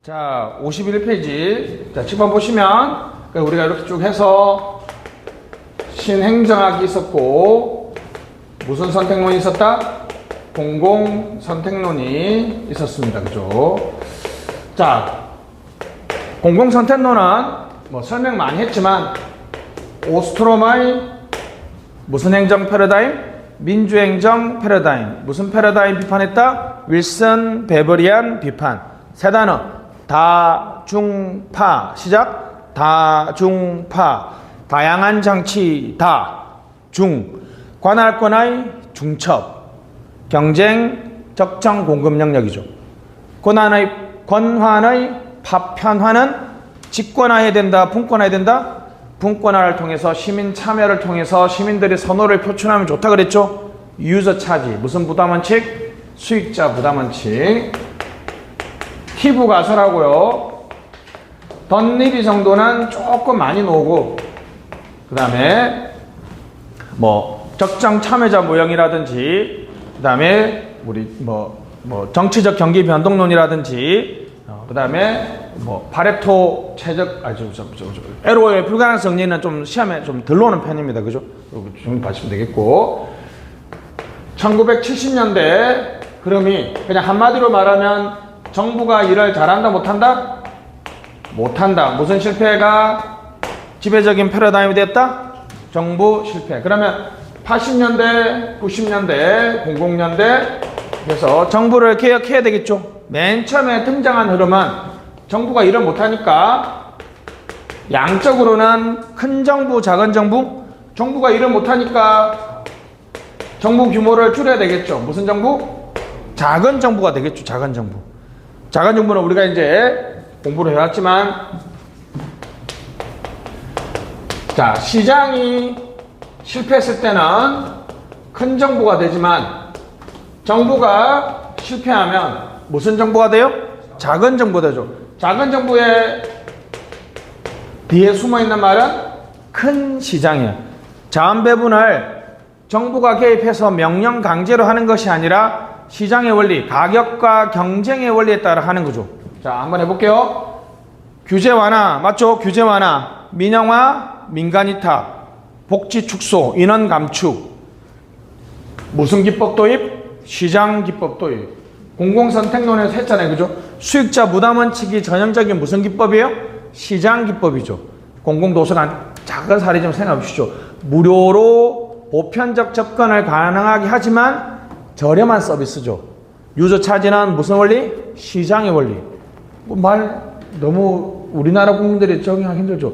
자, 51페이지. 자, 7번 보시면, 우리가 이렇게 쭉 해서, 신행정학이 있었고, 무슨 선택론이 있었다? 공공 선택론이 있었습니다. 그죠? 자, 공공 선택론은 뭐 설명 많이 했지만, 오스트롬의 무슨 행정 패러다임? 민주행정 패러다임. 무슨 패러다임 비판했다? 윌슨 베버리안 비판. 세 단어. 다중파. 시작. 다중파. 다양한 장치. 다중. 관할권의 중첩. 경쟁 적정 공급 영역이죠. 권한의 파편화는 직권화해야 된다, 분권화해야 된다. 분권화를 통해서 시민 참여를 통해서 시민들이 선호를 표출하면 좋다 그랬죠. 유저 차지. 무슨 부담 원칙? 수익자 부담 원칙. 피부 가설하고요. 덧립이 정도는 조금 많이 나오고, 그 다음에 뭐 적정 참여자 모형이라든지, 그 다음에 우리 뭐 정치적 경기 변동론이라든지, 그 다음에 뭐 파레토 최적 LO의 불가능 정리는 좀 시험에 좀 덜 오는 편입니다. 그죠? 좀 봐주시면 되겠고, 1970년대 그럼이 그냥 한마디로 말하면 정부가 일을 잘한다 못한다? 못한다. 무슨 실패가 지배적인 패러다임이 됐다? 정부 실패. 그러면 80년대, 90년대, 00년대 그래서 정부를 개혁해야 되겠죠. 맨 처음에 등장한 흐름은 정부가 일을 못하니까 양적으로는 큰 정부, 작은 정부, 정부가 일을 못하니까 정부 규모를 줄여야 되겠죠. 무슨 정부? 작은 정부가 되겠죠. 작은 정부. 작은 정부는 우리가 이제 공부를 해왔지만, 자, 시장이 실패했을 때는 큰 정부가 되지만 정부가 실패하면 무슨 정부가 돼요? 작은 정부가 되죠. 작은 정부의 뒤에 숨어있는 말은 큰 시장이에요. 자원 배분을 정부가 개입해서 명령 강제로 하는 것이 아니라 시장의 원리, 가격과 경쟁의 원리에 따라 하는 거죠. 자, 한번 해볼게요. 규제 완화, 맞죠? 규제 완화, 민영화, 민간 이탁, 복지 축소, 인원 감축. 무슨 기법 도입? 시장 기법 도입. 공공선택론에서 했잖아요. 그죠? 수익자 부담 원칙이 전형적인 무슨 기법이에요? 시장 기법이죠. 공공도서관, 작은 사례 좀 생각해 보시죠. 무료로 보편적 접근을 가능하게 하지만 저렴한 서비스죠. 유저 차지는 무슨 원리? 시장의 원리. 말 너무 우리나라 국민들이 적용하기 힘들죠.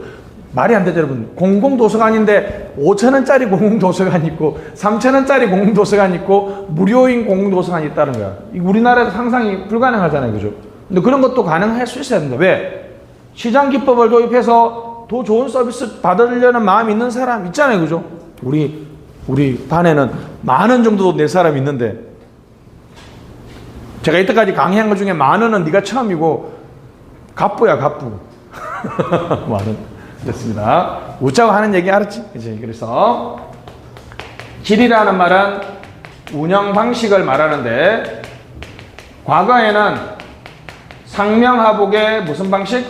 말이 안 되죠, 여러분. 공공도서관인데 5,000원짜리 공공도서관 있고 3,000원짜리 공공도서관 있고 무료인 공공도서관이 있다는 거야. 우리나라에서 상상이 불가능하잖아요. 그죠? 근데 그런 것도 가능할 수 있어야 된다. 왜? 시장 기법을 도입해서 더 좋은 서비스 받으려는 마음이 있는 사람 있잖아요. 그죠? 우리 반에는 10,000원 정도 낼 사람이 있는데, 제가 이때까지 강의한 것 중에 10,000원은 네가 처음이고 갑부야, 갑부. 10,000원. 됐습니다. 웃자고 하는 얘기 알았지? 그치? 그래서 질이라는 말은 운영 방식을 말하는데, 과거에는 상명하복의 무슨 방식?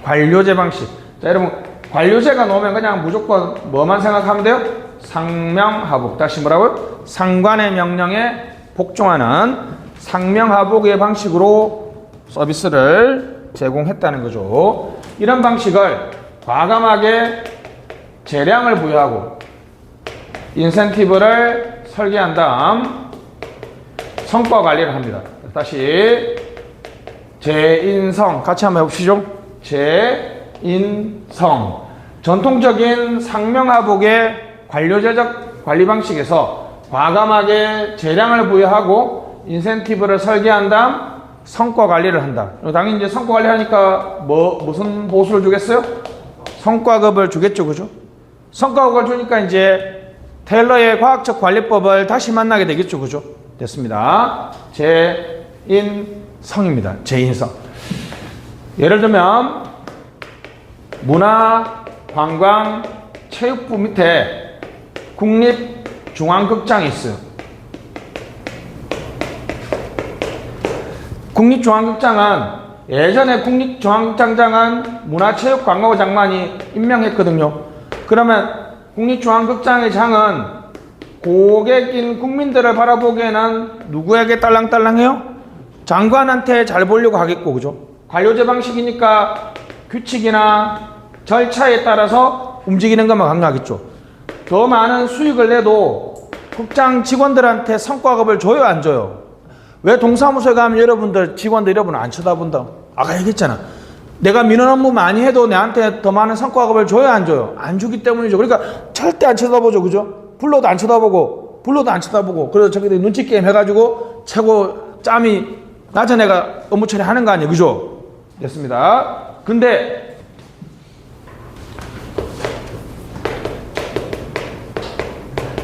관료제 방식. 자, 여러분, 관료제가 나오면 그냥 무조건 뭐만 생각하면 돼요? 상명하복. 다시 뭐라고요? 상관의 명령에 복종하는 상명하복의 방식으로 서비스를 제공했다는 거죠. 이런 방식을 과감하게 재량을 부여하고 인센티브를 설계한 다음 성과 관리를 합니다. 다시 재인성 같이 한번 해보시죠. 재인성. 전통적인 상명하복의 관료제적 관리 방식에서 과감하게 재량을 부여하고 인센티브를 설계한 다음 성과 관리를 한다. 당연히 이제 성과 관리하니까 무슨 보수를 주겠어요? 성과급을 주겠죠. 그죠? 성과급을 주니까 이제 테일러의 과학적 관리법을 다시 만나게 되겠죠. 그죠? 됐습니다. 재인성입니다. 재인성. 예를 들면 문화, 관광, 체육부 밑에 국립중앙극장이 있어요. 국립중앙극장은 예전에 국립중앙극장장은 문화체육관광부 장관이 임명했거든요. 그러면 국립중앙극장의 장은 고객인 국민들을 바라보기에는 누구에게 딸랑딸랑해요? 장관한테 잘 보려고 하겠고, 그죠? 관료제 방식이니까 규칙이나 절차에 따라서 움직이는 것만 강요하겠죠. 더 많은 수익을 내도 극장 직원들한테 성과급을 줘요, 안 줘요? 왜 동사무소에 가면 여러분들 직원들 여러분 안 쳐다본다? 아까 얘기했잖아. 내가 민원 업무 많이 해도 내한테 더 많은 성과급을 줘요, 안 줘요? 안 주기 때문이죠. 그러니까 절대 안 쳐다보죠, 그죠? 불러도 안 쳐다보고, 불러도 안 쳐다보고, 그래서 저기들 눈치 게임 해가지고 최고 짬이 낮은 애가 업무 처리하는 거 아니에요, 그죠? 됐습니다. 근데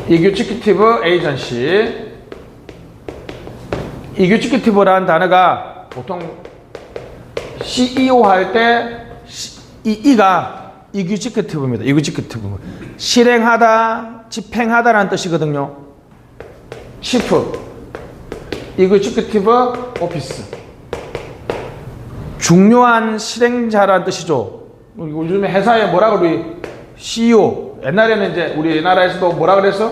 이규직티브 에이전시, 이규직티브라는 단어가 보통 CEO 할 때 이가 이규직티브입니다. 이규직티브 실행하다, 집행하다라는 뜻이거든요. 치프 이규직티브 오피스, 중요한 실행자라는 뜻이죠. 요즘에 회사에 뭐라 그러지? CEO. 옛날에는 이제 우리나라에서도 뭐라 그랬어?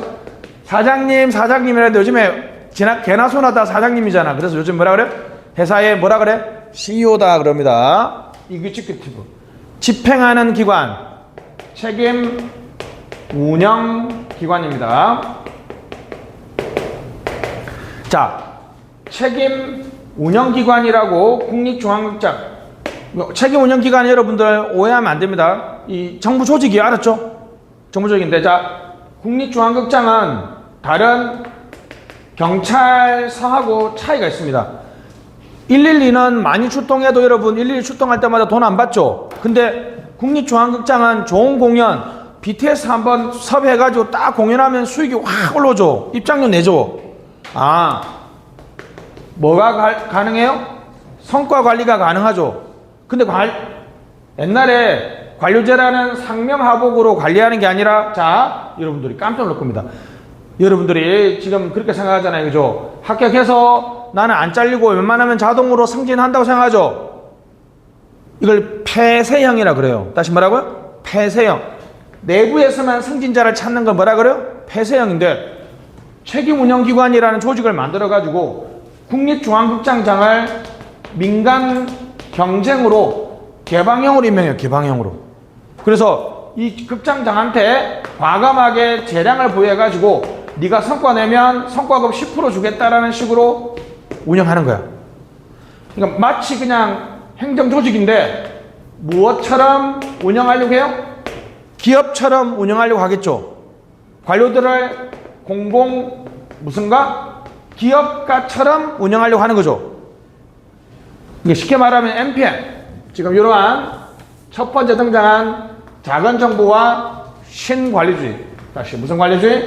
사장님이라는데 요즘에 개나 소나 다 사장님이잖아. 그래서 요즘 뭐라 그래? 회사에 뭐라 그래? CEO다 그럽니다. 이규직티브. 집행하는 기관, 책임 운영 기관입니다. 자, 책임 운영 기관이라고 국립중앙극장, 책임 운영 기관 여러분들 오해하면 안 됩니다. 이 정부 조직이에요, 알았죠? 정부 조직인데, 자, 국립중앙극장은 다른 경찰서하고 차이가 있습니다. 112는 많이 출동해도 여러분 112 출동할 때마다 돈 안 받죠? 근데 국립중앙극장은 좋은 공연, BTS 한번 섭외해가지고 딱 공연하면 수익이 확 올라오죠. 입장료 내죠. 아, 뭐가 가능해요? 성과 관리가 가능하죠. 근데 옛날에 관료제라는 상명하복으로 관리하는 게 아니라, 자, 여러분들이 깜짝 놀랄 겁니다. 여러분들이 지금 그렇게 생각하잖아요, 그죠? 합격해서 나는 안 잘리고 웬만하면 자동으로 승진한다고 생각하죠? 이걸 폐쇄형이라 그래요. 다시 뭐라고요? 폐쇄형. 내부에서만 승진자를 찾는 건 뭐라 그래요? 폐쇄형인데, 책임운영기관이라는 조직을 만들어가지고 국립중앙극장장을 민간 경쟁으로 개방형으로 임명해요. 개방형으로. 그래서 이 극장장한테 과감하게 재량을 부여해가지고 네가 성과 내면 성과급 10% 주겠다라는 식으로 운영하는 거야. 그러니까 마치 그냥 행정조직인데 무엇처럼 운영하려고 해요? 기업처럼 운영하려고 하겠죠. 관료들을 무슨가? 기업가처럼 운영하려고 하는 거죠. 쉽게 말하면 MPM. 지금 이러한 첫 번째 등장한 작은 정부와 신관리주의. 다시 무슨 관리주의?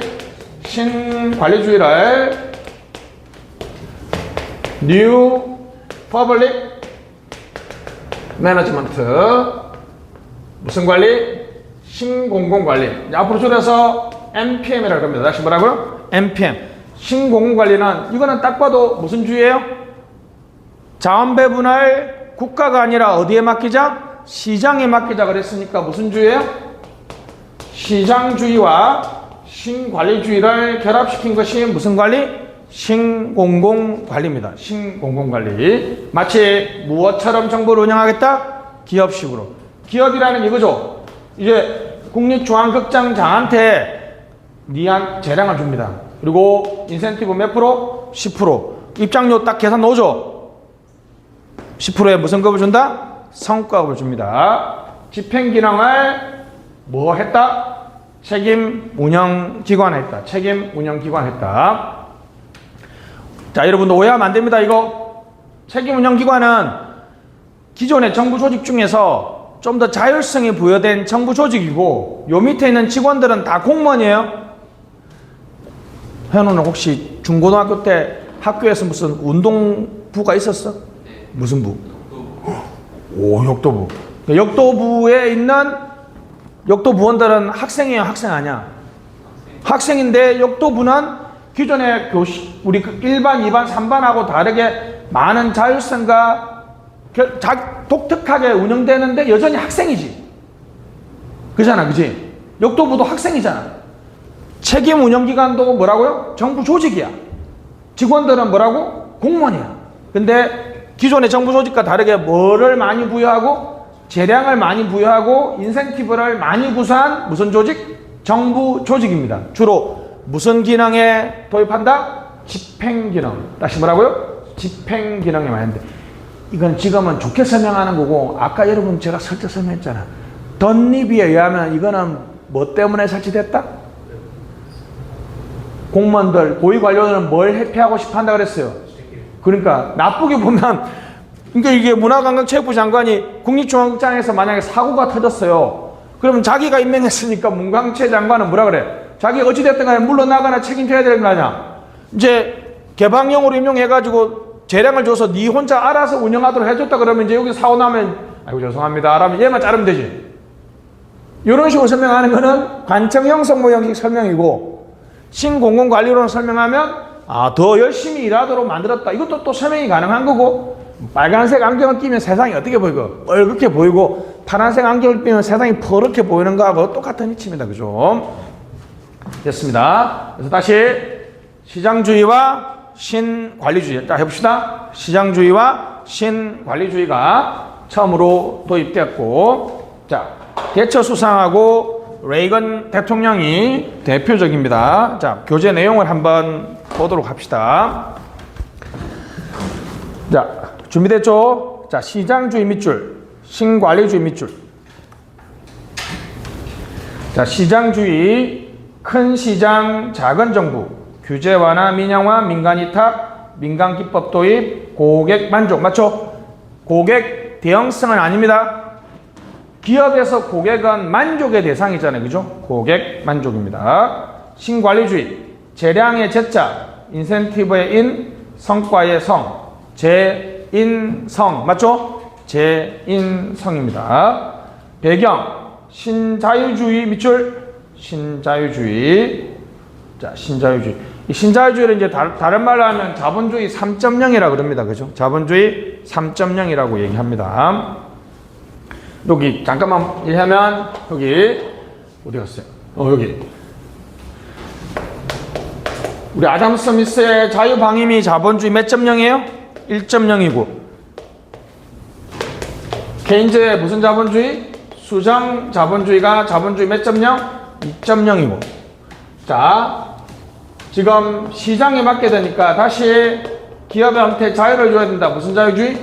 신관리주의를 New Public Management. 무슨 관리? 신공공관리. 앞으로 줄여서 NPM이라고 합니다. 다시 뭐라고요? NPM. 신공공관리는 이거는 딱 봐도 무슨 주의예요? 자원 배분을 국가가 아니라 어디에 맡기자? 시장에 맡기자 그랬으니까 무슨 주의예요? 시장주의와 신관리주의를 결합시킨 것이 무슨 관리? 신공공관리입니다. 신공공관리. 마치 무엇처럼 정부를 운영하겠다? 기업식으로. 기업이라는 이거죠. 이제 국립중앙극장장한테 재량을 줍니다. 그리고 인센티브 몇 프로? 10%. 입장료 딱 계산 넣어줘. 10%에 무슨 급을 준다? 성과급을 줍니다. 집행기능을 뭐 했다? 책임 운영기관 했다. 책임 운영기관 했다. 자, 여러분도 오해하면 안 됩니다. 이거 책임 운영기관은 기존의 정부 조직 중에서 좀 더 자율성이 부여된 정부 조직이고, 요 밑에 있는 직원들은 다 공무원이에요. 현우는 혹시 중고등학교 때 학교에서 무슨 운동부가 있었어? 무슨 부? 오, 역도부. 역도부에 있는 역도부원들은 학생이에요, 학생 아니야? 학생인데 역도부는 기존의 우리 일반, 2반, 3반하고 다르게 많은 자율성과 독특하게 운영되는데 여전히 학생이지. 그잖아, 그지? 역도부도 학생이잖아. 책임 운영기관도 뭐라고요? 정부 조직이야. 직원들은 뭐라고? 공무원이야. 근데 기존의 정부 조직과 다르게 뭐를 많이 부여하고 재량을 많이 부여하고 인센티브를 많이 구사한 무슨 조직? 정부 조직입니다. 주로 무슨 기능에 도입한다? 집행기능. 다시 뭐라고요? 집행기능에 많이 하는데 이건 지금은 좋게 설명하는 거고 아까 여러분 제가 설득 설명했잖아. 덧립에 의하면 이거는 뭐 때문에 설치됐다? 공무원들, 고위관료들은 뭘 회피하고 싶어 한다 그랬어요? 그러니까 나쁘게 보면 그러니까 이게 문화관광체육부 장관이 국립중앙극장에서 만약에 사고가 터졌어요. 그러면 자기가 임명했으니까 문광체 장관은 뭐라 그래? 자기 어찌됐든 간에 물러나거나 책임져야 되는 거 아니야. 이제 개방형으로 임명해가지고 재량을 줘서 네 혼자 알아서 운영하도록 해줬다 그러면 이제 여기 사고 나면 아이고 죄송합니다 라면 얘만 자르면 되지. 이런 식으로 설명하는 거는 관청형 성모 형식 설명이고 신공공관리론 설명하면 더 열심히 일하도록 만들었다. 이것도 또 설명이 가능한 거고 빨간색 안경을 끼면 세상이 어떻게 보이고 얼그렇게 보이고 파란색 안경을 끼면 세상이 퍼렇게 보이는 거하고 똑같은 이치입니다. 그죠? 됐습니다. 그래서 다시 시장주의와 신관리주의. 자, 해봅시다. 시장주의와 신관리주의가 처음으로 도입되었고, 자, 대처 수상하고 레이건 대통령이 대표적입니다. 자, 교재 내용을 한번 보도록 합시다. 자, 준비됐죠? 자, 시장주의 밑줄, 신관리주의 밑줄. 자, 시장주의, 큰 시장, 작은 정부, 규제 완화, 민영화, 민간 위탁, 민간 기법 도입, 고객 만족. 맞죠? 고객 대형성은 아닙니다. 기업에서 고객은 만족의 대상이잖아요. 그죠? 고객 만족입니다. 신관리주의, 재량의 재자, 인센티브의 인, 성과의 성, 재인성. 맞죠? 재인성입니다. 배경, 신자유주의 밑줄, 신자유주의. 자, 신자유주의. 이 신자유주의를 이제 다른 말로 하면 자본주의 3.0이라고 그럽니다. 그죠? 자본주의 3.0이라고 얘기합니다. 여기 잠깐만 얘기하면 여기 어디 갔어요? 여기 우리 아담 스미스의 자유방임이 자본주의 몇 점 0이에요? 1.0이고 케인즈의 무슨 자본주의? 수정 자본주의가 자본주의 몇 점 0? 2.0이고 자 지금 시장에 맞게 되니까 다시 기업한테 자유를 줘야 된다. 무슨 자유주의?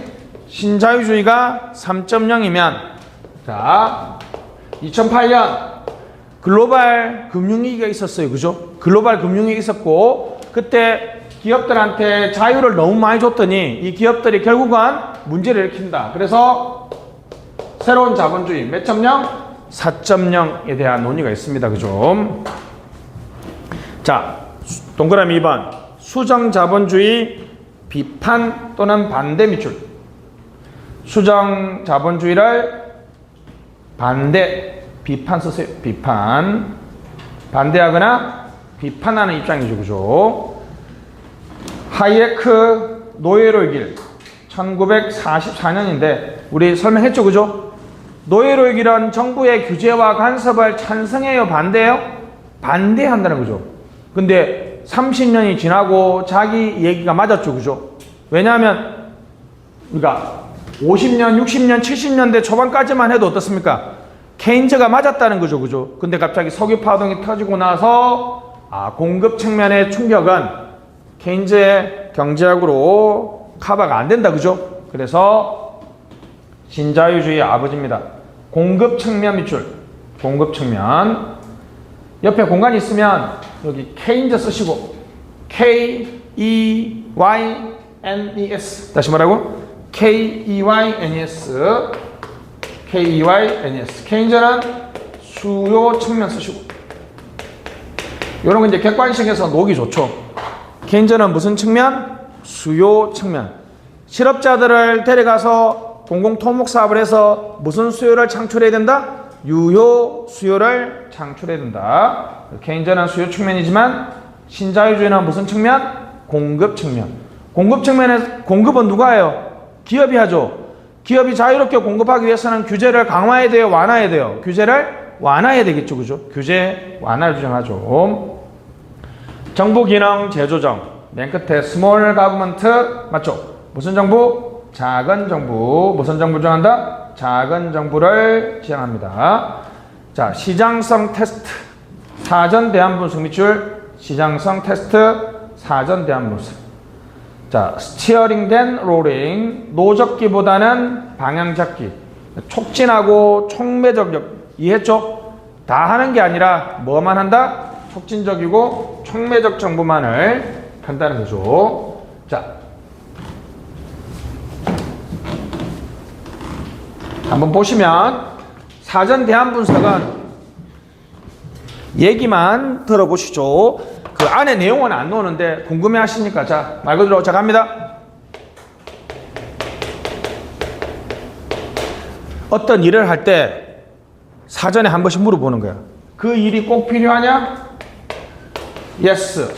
신자유주의가 3.0이면 자, 2008년 글로벌 금융위기가 있었어요. 그죠? 글로벌 금융위기가 있었고 그때 기업들한테 자유를 너무 많이 줬더니 이 기업들이 결국은 문제를 일으킨다. 그래서 새로운 자본주의 몇 점 0? 4.0에 대한 논의가 있습니다. 그죠? 자, 동그라미 2번 수정 자본주의 비판 또는 반대 밑줄. 수정 자본주의를 반대, 비판 쓰세요. 비판. 반대하거나 비판하는 입장이죠. 그죠? 하이에크 노예로의 길. 1944년인데, 우리 설명했죠. 그죠? 노예로의 길은 정부의 규제와 간섭을 찬성해요? 반대해요? 반대한다는 거죠. 근데 30년이 지나고 자기 얘기가 맞았죠. 그죠? 왜냐하면, 그러니까 50년, 60년, 70년대 초반까지만 해도 어떻습니까? 케인즈가 맞았다는 거죠. 그죠? 근데 갑자기 석유 파동이 터지고 나서 공급 측면의 충격은 케인즈의 경제학으로 커버가 안 된다. 그죠? 그래서 신자유주의의 아버지입니다. 공급 측면 밑줄. 공급 측면. 옆에 공간이 있으면 여기 케인즈 쓰시고 K-E-Y-N-E-S 다시 뭐라고? K-E-Y-N-E-S K-E-Y-N-E-S 케인즈는 수요 측면 쓰시고 이런 거 이제 객관식에서 놓기 좋죠. 케인즈는 무슨 측면? 수요 측면. 실업자들을 데려가서 공공토목 사업을 해서 무슨 수요를 창출해야 된다? 유효 수요를 창출해야 된다. 케인즈는 수요 측면이지만 신자유주의는 무슨 측면? 공급 측면. 공급 측면에 공급은 누가 해요? 기업이 하죠. 기업이 자유롭게 공급하기 위해서는 규제를 강화해야 돼요? 완화해야 돼요? 규제를 완화해야 되겠죠. 그죠? 규제 완화를 주장하죠. 정부 기능 재조정. 맨 끝에 small government 맞죠? 무슨 정부? 작은 정부. 무슨 정부 주장한다? 작은 정부를 지향합니다. 자, 시장성 테스트. 사전 대안 분석 밑줄. 시장성 테스트. 사전 대안 분석. 자, 스티어링 된 롤링. 노적기보다는 방향 잡기. 촉진하고 촉매적 이해했죠? 다 하는 게 아니라 뭐만 한다? 촉진적이고 촉매적 정보만을 한다는 거죠. 자, 한번 보시면 사전 대안 분석은 얘기만 들어보시죠. 그 안에 내용은 안 나오는데 궁금해 하시니까 자, 말 그대로 자 갑니다. 어떤 일을 할 때 사전에 한 번씩 물어보는 거야. 그 일이 꼭 필요하냐? Yes,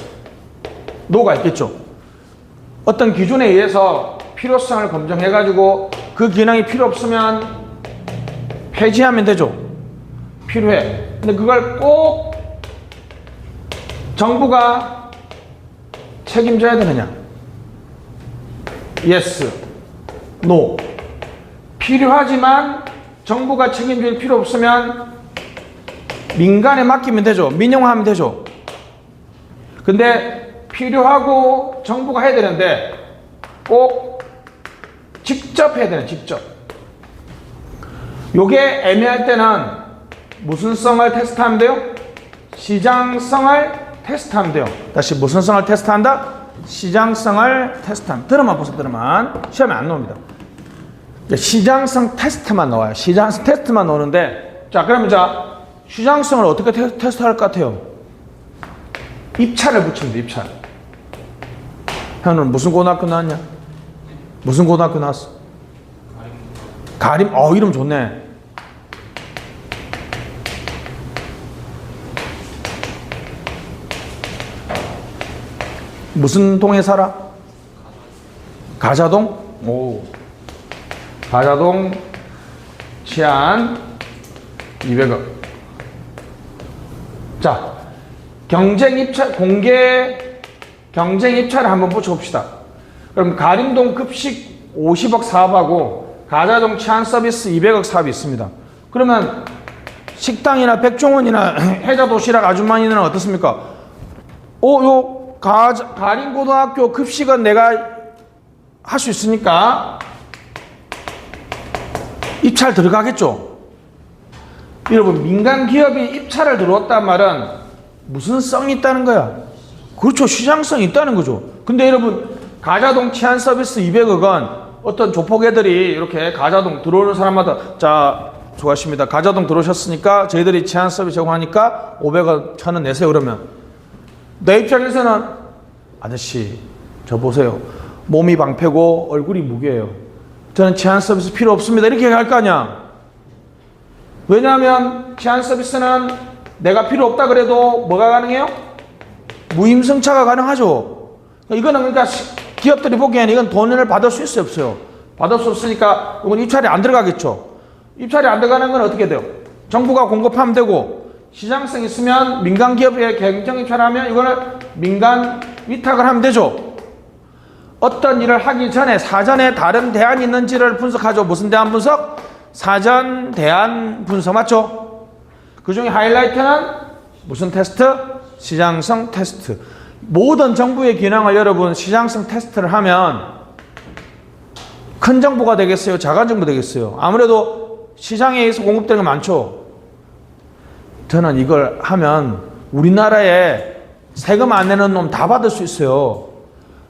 No가 있겠죠. 어떤 기준에 의해서 필요성을 검증해가지고 그 기능이 필요 없으면 폐지하면 되죠. 필요해. 근데 그걸 꼭 정부가 책임져야 되느냐? Yes, No. 필요하지만 정부가 책임질 필요 없으면 민간에 맡기면 되죠. 민영화하면 되죠. 근데 필요하고 정부가 해야 되는데 꼭 직접 해야 되는 직접. 요게 애매할 때는 무슨 성을 테스트하면 돼요? 시장성을 테스트하면 돼요. 다시 무슨 성을 테스트한다? 시장성을 테스트한다. 들어만 보세요. 들어만. 시험에 안 나옵니다. 시장성 테스트만 나와요. 시장성 테스트만 나오는데 자 그러면 자 시장성을 어떻게 테스트할 것 같아요? 입찰을 붙입니다. 입찰. 형은 무슨 고등학교 나왔냐? 무슨 고등학교 나왔어? 가림. 이름 좋네. 무슨 동에 살아? 가자동? 오. 가자동 치안 200억. 자, 경쟁 입찰, 공개 경쟁 입찰을 한번 붙여봅시다. 그럼 가림동 급식 50억 사업하고 가자동 치안 서비스 200억 사업이 있습니다. 그러면 식당이나 백종원이나 해자도시락 아주머니는 어떻습니까? 요 가림고등학교 급식은 내가 할 수 있으니까 입찰 들어가겠죠. 여러분 민간 기업이 입찰을 들어왔단 말은 무슨 성이 있다는 거야? 그렇죠. 시장성이 있다는 거죠. 근데 여러분 가자동 치안 서비스 200억은 어떤 조폭애들이 이렇게 가자동 들어오는 사람마다 자 수고하십니다. 가자동 들어오셨으니까 저희들이 치안 서비스 제공하니까 500원 1000원 내세요. 그러면 내 입장에서는 아저씨 저 보세요. 몸이 방패고 얼굴이 무게예요. 저는 치안 서비스 필요 없습니다. 이렇게 할 거 아니야. 왜냐하면 치안 서비스는 내가 필요 없다 그래도 뭐가 가능해요? 무임승차가 가능하죠. 이거는 그러니까 기업들이 보기에는 이건 돈을 받을 수 있어요, 없어요? 받을 수 없으니까 이건 입찰이 안 들어가겠죠. 입찰이 안 들어가는 건 어떻게 돼요? 정부가 공급하면 되고 시장성 있으면 민간 기업에 경쟁 입찰하면 이거는 민간 위탁을 하면 되죠. 어떤 일을 하기 전에 사전에 다른 대안이 있는지를 분석하죠. 무슨 대안 분석? 사전 대안 분석 맞죠? 그 중에 하이라이트는 무슨 테스트? 시장성 테스트. 모든 정부의 기능을 여러분 시장성 테스트를 하면 큰 정부가 되겠어요? 작은 정부 되겠어요? 아무래도 시장에 의해서 공급되는 게 많죠. 저는 이걸 하면 우리나라에 세금 안 내는 놈 다 받을 수 있어요.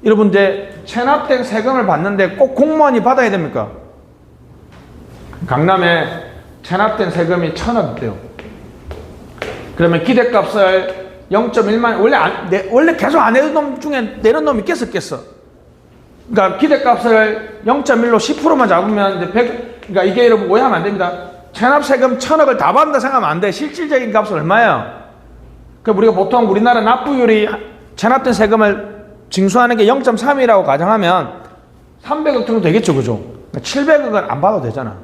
여러분 이제 체납된 세금을 받는데 꼭 공무원이 받아야 됩니까? 강남에 체납된 세금이 1000원 있대요. 그러면 기대값을 0.1만 원래 계속 안 내는 놈 중에 내는 놈이 있겠어. 그러니까 기대값을 0.1로 10%만 잡으면 이제 그러니까 이게 여러분 오해하면 안 됩니다. 체납 세금 1000억을 다 받는다 생각하면 안 돼. 실질적인 값은 얼마예요? 그럼 우리가 보통 우리나라 납부율이 체납된 세금을 징수하는 게 0.3이라고 가정하면 300억 정도 되겠죠, 그죠? 700억은 안 받아도 되잖아.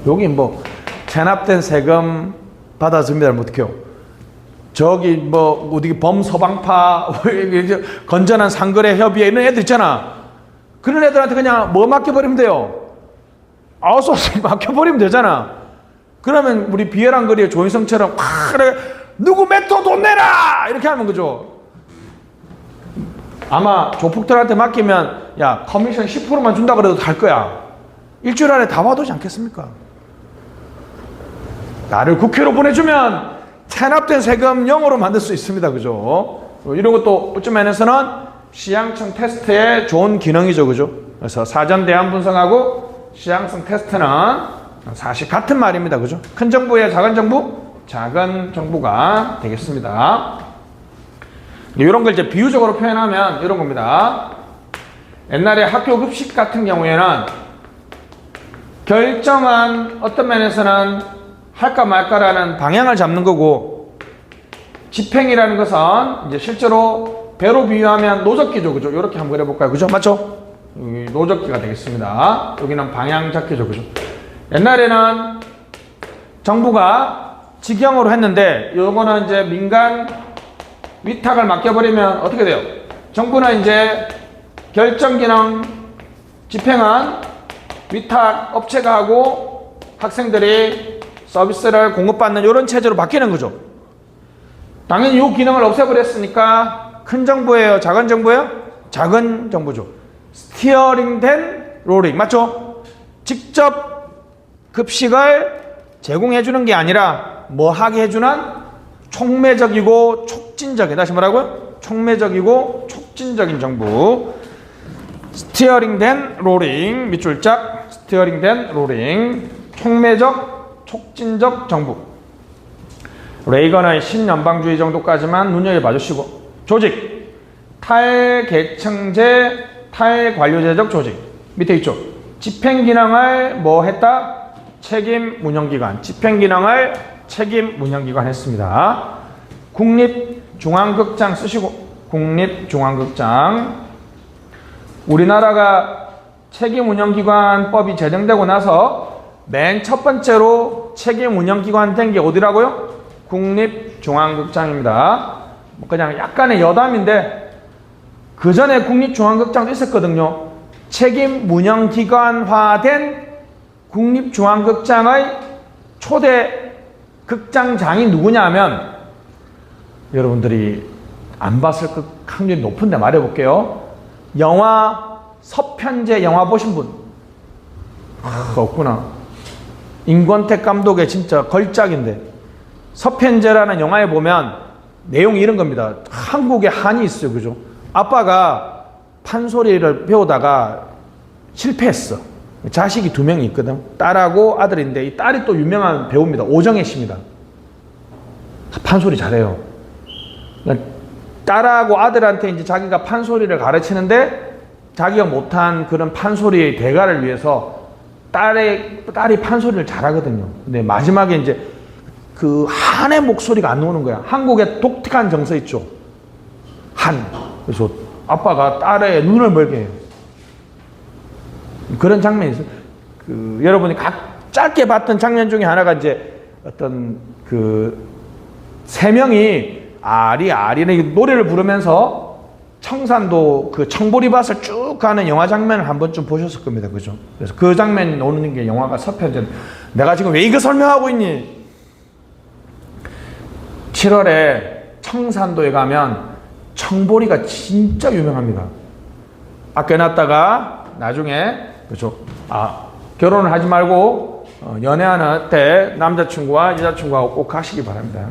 여기 뭐 체납된 세금 받아줍니다. 어떡해요? 저기 뭐 어디 범서방파 건전한 상거래 협의회 이런 애들 있잖아. 그런 애들한테 그냥 뭐 맡겨버리면 돼요? 아웃소싱 맡겨버리면 되잖아. 그러면 우리 비열한 거리의 조인성처럼 그래 누구 메토 돈 내라 이렇게 하면 그죠? 아마 조폭들한테 맡기면 야 커미션 10%만 준다 그래도 할 거야. 일주일 안에 다 와두지 않겠습니까? 나를 국회로 보내주면 체납된 세금 0으로 만들 수 있습니다. 그죠? 이런 것도 어떤 면에서는 시향청 테스트의 좋은 기능이죠. 그죠? 그래서 사전 대안 분석하고 시향성 테스트는 사실 같은 말입니다. 그죠? 큰 정부의 작은 정부? 작은 정부가 되겠습니다. 이런 걸 이제 비유적으로 표현하면 이런 겁니다. 옛날에 학교 급식 같은 경우에는 결정한 어떤 면에서는 할까 말까라는 방향을 잡는 거고, 집행이라는 것은 이제 실제로 배로 비유하면 노적기죠. 그죠? 이렇게 한번 그려볼까요? 그죠? 맞죠? 여기 노적기가 되겠습니다. 여기는 방향 잡기죠. 그죠? 옛날에는 정부가 직영으로 했는데, 요거는 이제 민간 위탁을 맡겨버리면 어떻게 돼요? 정부는 이제 결정 기능 집행은 위탁 업체가 하고 학생들이 서비스를 공급받는 이런 체제로 바뀌는 거죠. 당연히 이 기능을 없애버렸으니까 큰 정부예요? 작은 정부예요? 작은 정부죠. 스티어링된 로링. 맞죠? 직접 급식을 제공해주는 게 아니라 뭐 하게 해주는 촉매적이고 촉진적인, 다시 뭐라고요? 촉매적이고 촉진적인 정부. 스티어링된 로링, 밑줄 짝. 스티어링된 로링. 촉매적 촉진적 정부. 레이건의 신연방주의 정도까지만 눈여겨봐 주시고, 조직 탈계층제 탈관료제적 조직 밑에 있죠. 집행기능을 뭐 했다? 책임 운영기관. 집행기능을 책임 운영기관 했습니다. 국립중앙극장 쓰시고, 국립중앙극장. 우리나라가 책임 운영기관법이 제정되고 나서 맨 첫 번째로 책임 운영기관 된 게 어디라고요? 국립중앙극장입니다. 그냥 약간의 여담인데 그 전에 국립중앙극장도 있었거든요. 책임 운영기관화된 국립중앙극장의 초대 극장장이 누구냐 하면, 여러분들이 안 봤을 확률이 높은데 말해볼게요. 영화 서편제 영화 보신 분? 없구나. 임권택 감독의 진짜 걸작인데, 서편제라는 영화에 보면 내용이 이런 겁니다. 한국에 한이 있어요. 그죠? 아빠가 판소리를 배우다가 실패했어. 자식이 2명이 있거든. 딸하고 아들인데 이 딸이 또 유명한 배우입니다. 오정혜 씨입니다. 판소리 잘해요. 딸하고 아들한테 이제 자기가 판소리를 가르치는데 자기가 못한 그런 판소리의 대가를 위해서 딸이 판소리를 잘하거든요. 근데 마지막에 이제 그 한의 목소리가 안 나오는 거야. 한국의 독특한 정서 있죠. 한. 그래서 아빠가 딸의 눈을 멀게 해요. 그런 장면이 있어요. 여러분이 짧게 봤던 장면 중에 하나가 이제 어떤 세 명이 아리는 노래를 부르면서 청산도 청보리밭을 쭉 가는 영화 장면을 한 번쯤 보셨을 겁니다. 그죠? 그래서 그 장면이 나오는 게 영화가 서편제. 내가 지금 왜 이거 설명하고 있니? 7월에 청산도에 가면 청보리가 진짜 유명합니다. 아껴놨다가 나중에, 그죠? 결혼을 하지 말고 연애하는 때 남자친구와 여자친구하고 꼭 가시기 바랍니다.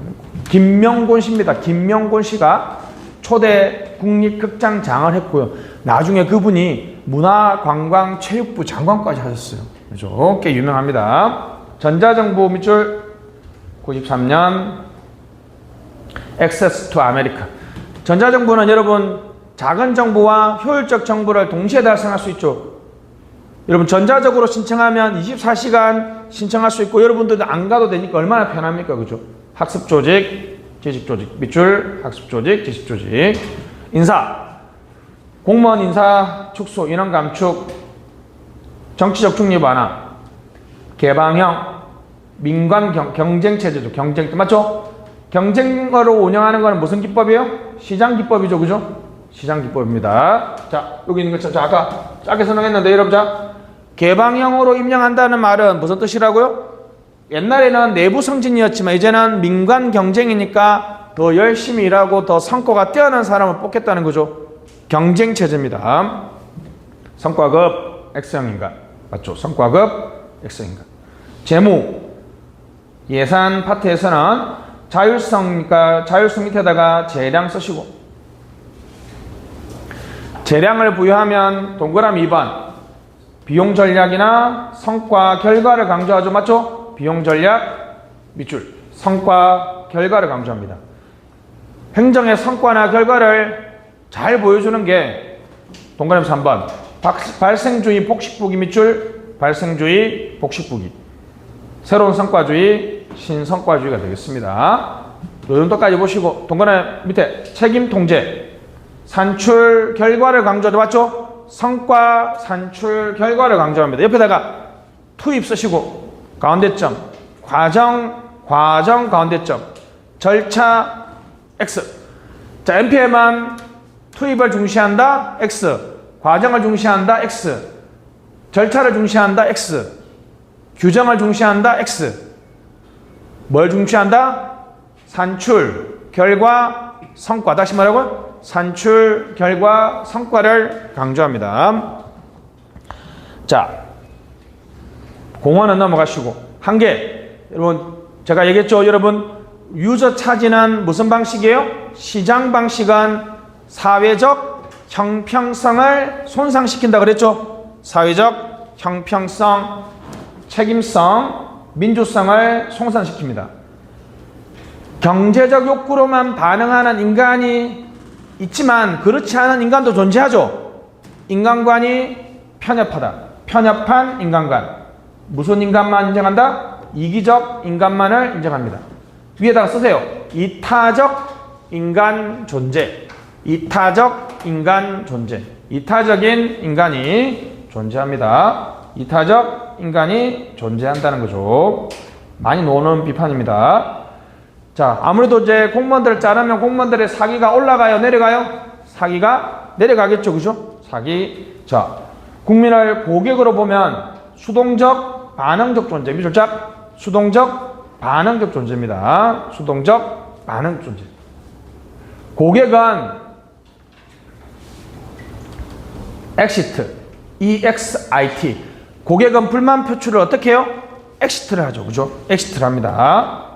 김명곤 씨입니다. 김명곤 씨가 초대 국립극장장을 했고요. 나중에 그분이 문화관광체육부 장관까지 하셨어요. 그죠? 꽤 유명합니다. 전자정부 밑줄 93년 Access to America. 전자정부는 여러분 작은 정부와 효율적 정부를 동시에 달성할 수 있죠. 여러분 전자적으로 신청하면 24시간 신청할 수 있고, 여러분들도 안 가도 되니까 얼마나 편합니까? 그죠? 학습조직, 지식조직, 밑줄, 학습조직, 지식조직. 인사. 공무원 인사 축소, 인원 감축, 정치적 중립 완화, 개방형, 민관 경쟁 체제죠. 경쟁, 맞죠? 경쟁으로 운영하는 거는 무슨 기법이에요? 시장 기법이죠. 그죠? 시장 기법입니다. 자, 여기 있는 것처럼, 자, 아까 짧게 설명했는데, 여러분, 자, 개방형으로 임명한다는 말은 무슨 뜻이라고요? 옛날에는 내부 승진이었지만, 이제는 민관 경쟁이니까 더 열심히 일하고 더 성과가 뛰어난 사람을 뽑겠다는 거죠. 경쟁 체제입니다. 성과급 X형 인간. 맞죠? 성과급 X형 인간. 재무, 예산 파트에서는 자율성이니까 자율성 밑에다가 재량 쓰시고, 재량을 부여하면 동그라미 2번 비용 전략이나 성과 결과를 강조하죠. 맞죠? 비용 전략 밑줄 성과 결과를 강조합니다. 행정의 성과나 결과를 잘 보여주는 게 동그라미 3번 발생주의 복식부기 밑줄 발생주의 복식부기 새로운 성과주의 신성과주의가 되겠습니다. 이 정도까지 보시고 동그라미 밑에 책임 통제 산출 결과를 강조하죠. 맞죠? 성과 산출 결과를 강조합니다. 옆에다가 투입 쓰시고 가운데점 과정 가운데점 절차 X. 자, MP에만 투입을 중시한다 X, 과정을 중시한다 X, 절차를 중시한다 X, 규정을 중시한다 X. 뭘 중시한다? 산출 결과 성과. 다시 말하고 산출 결과 성과를 강조합니다. 자, 공원은 넘어가시고 한계. 여러분 제가 얘기했죠. 여러분 유저 차지는 무슨 방식이에요? 시장 방식은 사회적 형평성을 손상시킨다 그랬죠. 사회적 형평성, 책임성, 민주성을 손상시킵니다. 경제적 욕구로만 반응하는 인간이 있지만 그렇지 않은 인간도 존재하죠. 인간관이 편협하다. 편협한 인간관. 무슨 인간만 인정한다? 이기적 인간만을 인정합니다. 위에다가 쓰세요. 이타적 인간 존재. 이타적 인간 존재. 이타적인 인간이 존재합니다. 이타적 인간이 존재한다는 거죠. 많이 노는 비판입니다. 자, 아무래도 이제 공무원들을 자르면 공무원들의 사기가 올라가요? 내려가요? 사기가 내려가겠죠. 그죠? 사기. 자, 국민을 고객으로 보면 수동적, 반응적 존재. 밑줄짝 수동적, 반응적 존재입니다. 수동적, 반응 존재. 고객은 exit, EXIT. 고객은 불만 표출을 어떻게 해요? exit를 하죠. 그죠? exit를 합니다.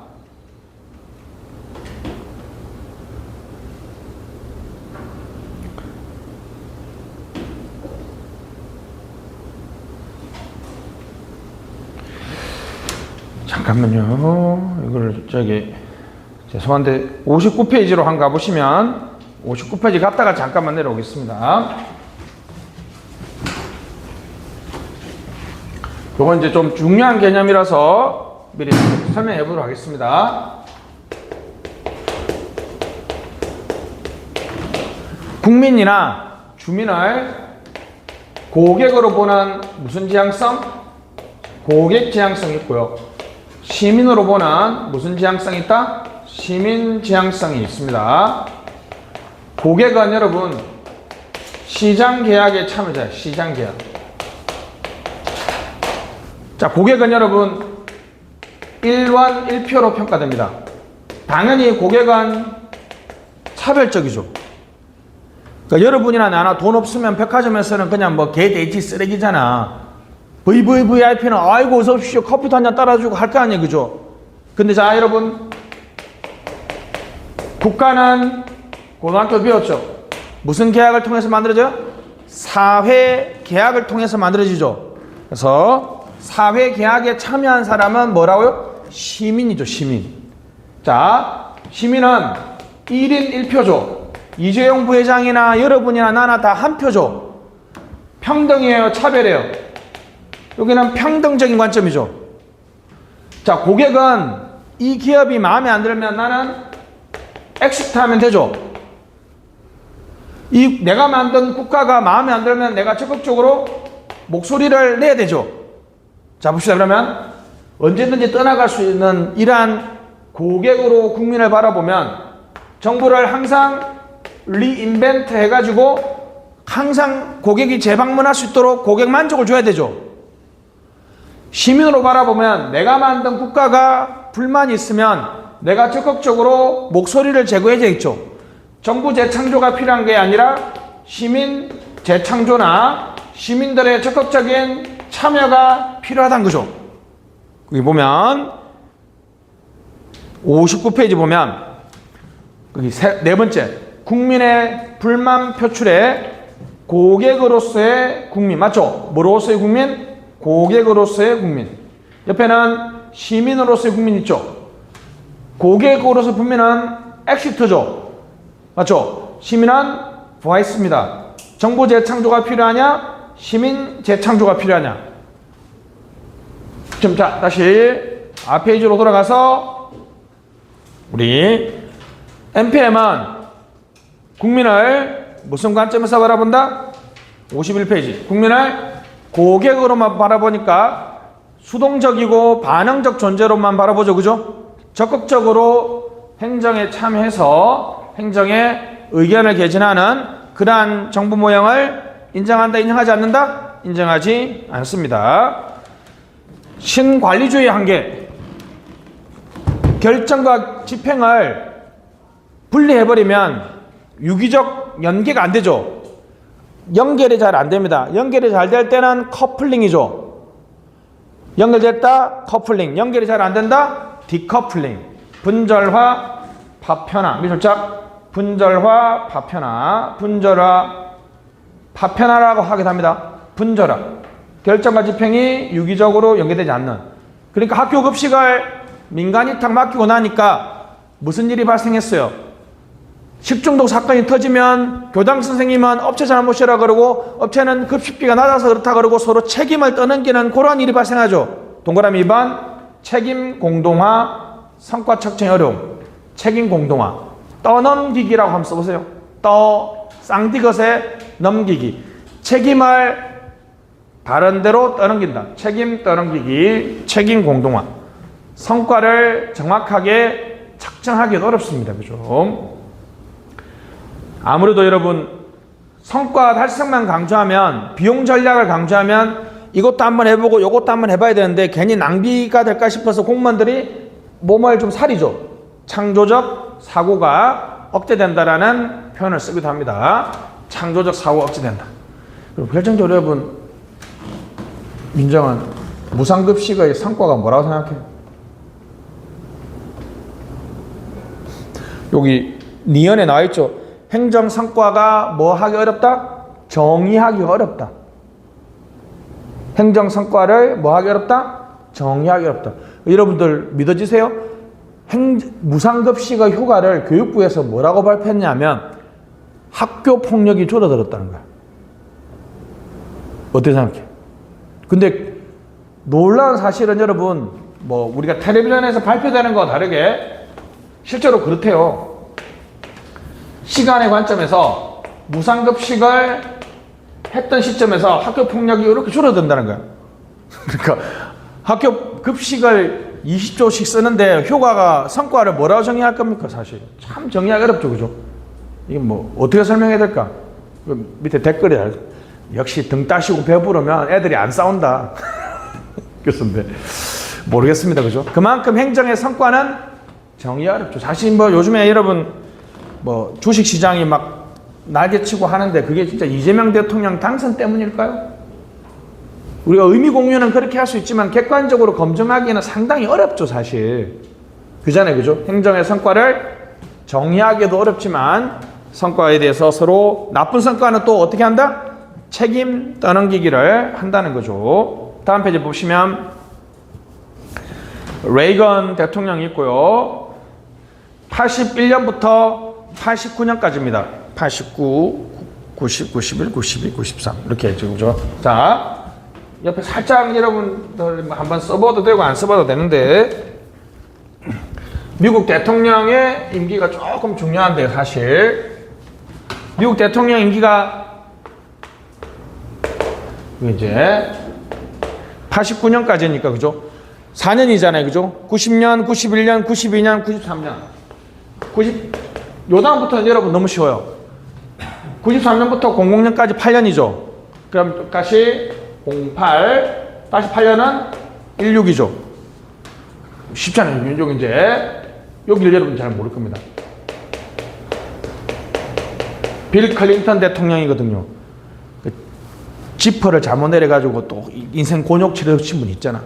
잠깐만요. 이걸 죄송한데 59페이지로 한번 가보시면 59페이지 갔다가 잠깐만 내려오겠습니다. 이건 이제 좀 중요한 개념이라서 미리 설명해 보도록 하겠습니다. 국민이나 주민을 고객으로 보는 무슨 지향성? 고객 지향성이 있고요. 시민으로 보는 무슨 지향성이 있다? 시민 지향성이 있습니다. 고객은 여러분 시장 계약의 참여자예요. 시장 계약. 자, 고객은 여러분 1원 1표로 평가됩니다. 당연히 고객은 차별적이죠. 그러니까 여러분이나 나나 돈 없으면 백화점에서는 그냥 뭐 개돼지 쓰레기잖아. VVVIP는 아이고 어서 오십시오. 커피도 한잔 따라주고 할 거 아니에요. 그죠? 근데 자, 여러분 국가는 고등학교 배웠죠? 무슨 계약을 통해서 만들어져요? 사회 계약을 통해서 만들어지죠. 그래서 사회 계약에 참여한 사람은 뭐라고요? 시민이죠. 시민. 자, 시민은 1인 1표죠. 이재용 부회장이나 여러분이나 나나 다 한 표죠. 평등이에요? 차별이에요? 여기는 평등적인 관점이죠. 자, 고객은 이 기업이 마음에 안 들면 나는 엑시트 하면 되죠. 이 내가 만든 국가가 마음에 안 들면 내가 적극적으로 목소리를 내야 되죠. 자, 봅시다. 그러면 언제든지 떠나갈 수 있는 이러한 고객으로 국민을 바라보면 정부를 항상 리인벤트 해가지고 항상 고객이 재방문할 수 있도록 고객 만족을 줘야 되죠. 시민으로 바라보면 내가 만든 국가가 불만이 있으면 내가 적극적으로 목소리를 제고해야 되겠죠. 정부 재창조가 필요한 게 아니라 시민 재창조나 시민들의 적극적인 참여가 필요하다는 거죠. 여기 보면 59페이지 보면 여기 네 번째 국민의 불만 표출에 고객으로서의 국민 맞죠? 뭐로서의 국민? 고객으로서의 국민. 옆에는 시민으로서의 국민 있죠? 고객으로서 국민은 엑시트죠? 맞죠? 시민은 보아있습니다. 정부 재창조가 필요하냐? 시민 재창조가 필요하냐? 좀 자, 다시 앞페이지로 돌아가서 우리 NPM은 국민을 무슨 관점에서 바라본다? 51페이지. 국민을 고객으로만 바라보니까 수동적이고 반응적 존재로만 바라보죠. 그죠? 적극적으로 행정에 참여해서 행정에 의견을 개진하는 그러한 정부 모형을 인정한다, 인정하지 않는다? 인정하지 않습니다. 신관리주의의 한계. 결정과 집행을 분리해버리면 유기적 연계가 안 되죠. 연결이 잘 안 됩니다. 연결이 잘 될 때는 커플링이죠. 연결됐다, 커플링. 연결이 잘 안 된다, 디커플링. 분절화, 파편화. 미술작 분절화, 파편화. 분절화, 파편화라고 하기도 합니다. 분절화. 결정과 집행이 유기적으로 연계되지 않는. 그러니까 학교 급식을 민간이 탁 맡기고 나니까 무슨 일이 발생했어요? 식중독 사건이 터지면 교장 선생님은 업체 잘못이라 그러고 업체는 급식비가 낮아서 그렇다 그러고 서로 책임을 떠넘기는 그런 일이 발생하죠. 동그라미 2번 책임 공동화, 성과 측정의 어려움. 책임 공동화. 떠넘기기라고 한번 써보세요. 쌍디것에 넘기기. 책임을 다른 데로 떠넘긴다. 책임 떠넘기기, 책임 공동화. 성과를 정확하게 측정하기도 어렵습니다. 그죠? 아무래도 여러분 성과 달성만 강조하면 비용 전략을 강조하면 이것도 한번 해보고 이것도 한번 해봐야 되는데 괜히 낭비가 될까 싶어서 공무원들이 몸을 좀 사리죠. 창조적 사고가 억제된다라는 표현을 쓰기도 합니다. 창조적 사고가 억제된다. 그리고 결정적으로 여러분 민정은 무상급식의 성과가 뭐라고 생각해요? 여기 니언에 나와있죠. 행정 성과가 뭐 하기 어렵다? 정의하기 어렵다. 행정 성과를 뭐 하기 어렵다? 정의하기 어렵다. 여러분들 믿어지세요? 무상급식의 효과를 교육부에서 뭐라고 발표했냐면 학교 폭력이 줄어들었다는 거야. 어떻게 생각해? 근데 놀라운 사실은 여러분 뭐 우리가 텔레비전에서 발표되는 거와 다르게 실제로 그렇대요. 시간의 관점에서 무상급식을 했던 시점에서 학교 폭력이 이렇게 줄어든다는 거야. 그러니까 학교 급식을 20조씩 쓰는데 효과가 성과를 뭐라고 정의할 겁니까? 사실 참 정의하기 어렵죠. 그죠? 이게 뭐 어떻게 설명해야 될까? 밑에 댓글에 역시 등 따시고 배부르면 애들이 안 싸운다. 교수인데 모르겠습니다. 그죠? 그만큼 행정의 성과는 정의하기 어렵죠. 사실 뭐 요즘에 여러분 뭐 주식시장이 막 날개치고 하는데 그게 진짜 이재명 대통령 당선 때문일까요? 우리가 의미 공유는 그렇게 할 수 있지만 객관적으로 검증하기는 상당히 어렵죠. 사실 그잖아요. 그죠? 행정의 성과를 정의하기도 어렵지만 성과에 대해서 서로 나쁜 성과는 또 어떻게 한다? 책임 떠넘기기를 한다는 거죠. 다음 페이지 보시면 레이건 대통령이 있고요. 81년부터 89년까지입니다. 89, 90, 91, 92, 93 이렇게 지금 그죠? 자, 옆에 살짝 여러분들 한번 써봐도 되고 안 써봐도 되는데 미국 대통령의 임기가 조금 중요한데 사실 미국 대통령 임기가 이제 89년까지니까 그죠? 4년이잖아요, 그죠? 90년, 91년, 92년, 93년. 요 다음부터는 여러분 너무 쉬워요. 93년부터 00년까지 8년이죠. 그럼 다시 08, 다시 8년은 16이죠. 쉽잖아요. 여기 이제 여기를 여러분 잘 모를 겁니다. 빌 클린턴 대통령이거든요. 지퍼를 잘못 내려가지고 또 인생 곤욕 치르신 분 있잖아.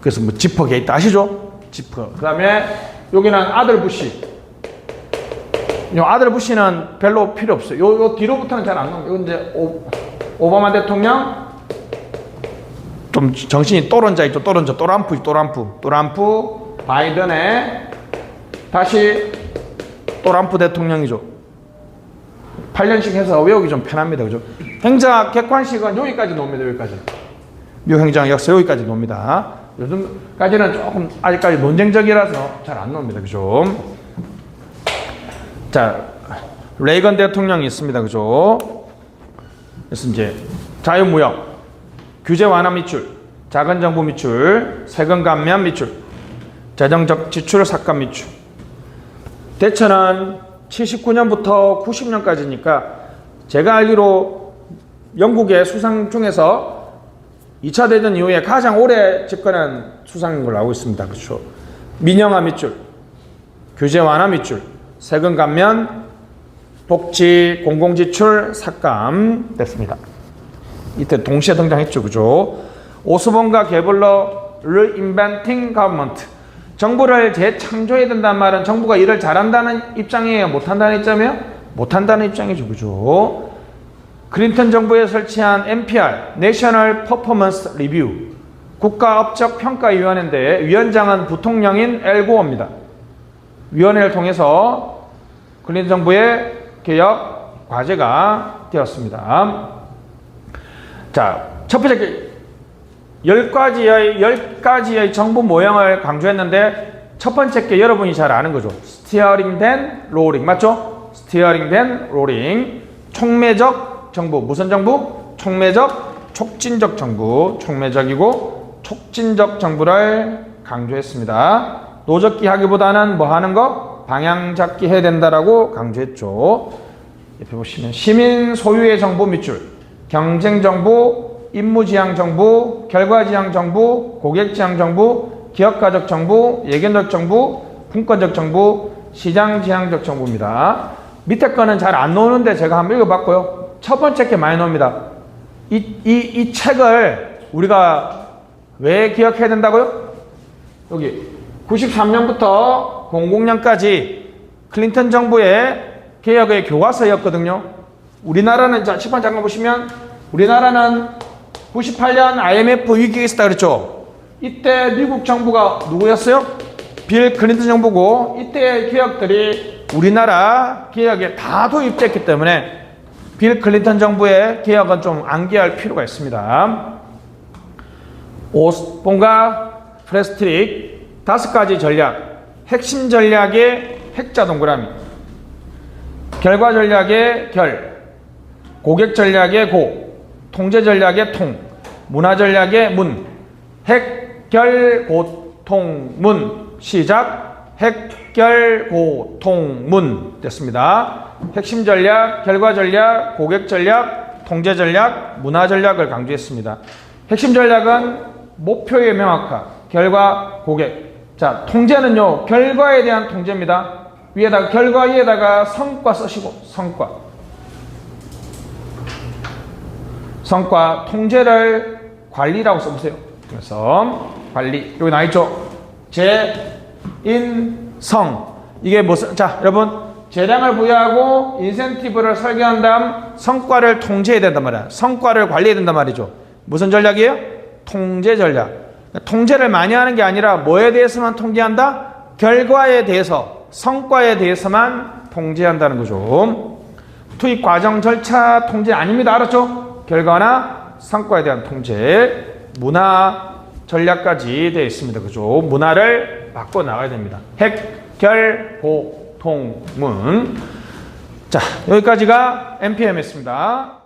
그래서 뭐 지퍼 게이트 아시죠? 지퍼. 그 다음에 여기는 아들 부시. 요 아들 부시는 별로 필요 없어요. 요 뒤로부터는 잘 안 나와요. 이건 이제 오바마 대통령 좀 정신이 또른자 있죠. 또람프 바이든의 다시 또람프 대통령이죠. 8년씩 해서 외우기 좀 편합니다. 그죠? 행정 객관식은 여기까지 놉니다. 여기까지. 미국 행정 역사 여기까지 놉니다. 요즘까지는 조금 아직까지 논쟁적이라서 잘 안 놉니다. 그죠? 자, 레이건 대통령이 있습니다. 그죠? 그래서 이제 자유무역, 규제 완화 미출, 작은 정부 미출, 세금 감면 미출, 재정적 지출 삭감 미출. 대처는 79년부터 90년까지니까 제가 알기로 영국의 수상 중에서 2차 대전 이후에 가장 오래 집권한 수상인 걸로 알고 있습니다. 그렇죠? 민영화 미출, 규제 완화 미출, 세금 감면, 복지, 공공지출 삭감 됐습니다. 이때 동시에 등장했죠. 그죠? 오스본과 게블러 Reinventing Government. 정부를 재창조해야 된다는 말은 정부가 일을 잘한다는 입장이에요? 못한다는 입장이에요? 못한다는 입장이죠. 그죠? 클린턴 정부에 설치한 NPR, National Performance Review, 국가업적평가위원회인데 위원장은 부통령인 엘 고어입니다. 위원회를 통해서 클린턴 정부의 개혁 과제가 되었습니다. 자, 첫 번째 10가지의 정부 모형을 강조했는데 첫 번째 게 여러분이 잘 아는 거죠. 스티어링 된 로링. 맞죠? 스티어링 된 로링. 촉매적 정부. 무슨 정부? 촉매적, 촉진적 정부. 촉매적이고 촉진적 정부를 강조했습니다. 노적기 하기보다는 뭐 하는 거? 방향 잡기 해야 된다라고 강조했죠. 옆에 보시면 시민 소유의 정부 미출, 경쟁 정부, 임무지향 정부, 결과지향 정부, 고객지향 정부, 기업가적 정부, 예견적 정부, 분권적 정부, 시장지향적 정부입니다. 밑에 거는 잘 안 나오는데 제가 한번 읽어봤고요. 첫 번째 게 많이 나옵니다. 이 책을 우리가 왜 기억해야 된다고요? 여기 93년부터 00년까지 클린턴 정부의 개혁의 교과서였거든요. 우리나라는, 자, 칠판 잠깐 보시면 우리나라는 98년 IMF 위기가 있었다 그랬죠. 이때 미국 정부가 누구였어요? 빌 클린턴 정부고 이때의 개혁들이 우리나라 개혁에 다 도입됐기 때문에 빌 클린턴 정부의 개혁은 좀 암기할 필요가 있습니다. 오스본과 프레스트릭 5가지 전략, 핵심 전략의 핵자 동그라미, 결과 전략의 결, 고객 전략의 고, 통제 전략의 통, 문화 전략의 문, 핵결 고통 문, 시작, 핵결 고통 문 됐습니다. 핵심 전략, 결과 전략, 고객 전략, 통제 전략, 문화 전략을 강조했습니다. 핵심 전략은 목표의 명확화, 결과, 고객. 자, 통제는요, 결과에 대한 통제입니다. 위에다가 결과 위에다가 성과 쓰시고, 성과 통제를 관리라고 써보세요. 그래서 관리 여기 나와있죠. 재인성 이게 무슨, 자 여러분, 재량을 부여하고 인센티브를 설계한 다음 성과를 통제해야 된단 말이야. 성과를 관리해야 된단 말이죠. 무슨 전략이에요? 통제 전략. 통제를 많이 하는 게 아니라 뭐에 대해서만 통제한다? 결과에 대해서, 성과에 대해서만 통제한다는 거죠. 투입 과정 절차 통제 아닙니다. 알았죠? 결과나 성과에 대한 통제, 문화 전략까지 되어 있습니다. 그죠? 문화를 바꿔 나가야 됩니다. 핵, 결, 고, 통, 문. 자, 여기까지가 NPMS입니다.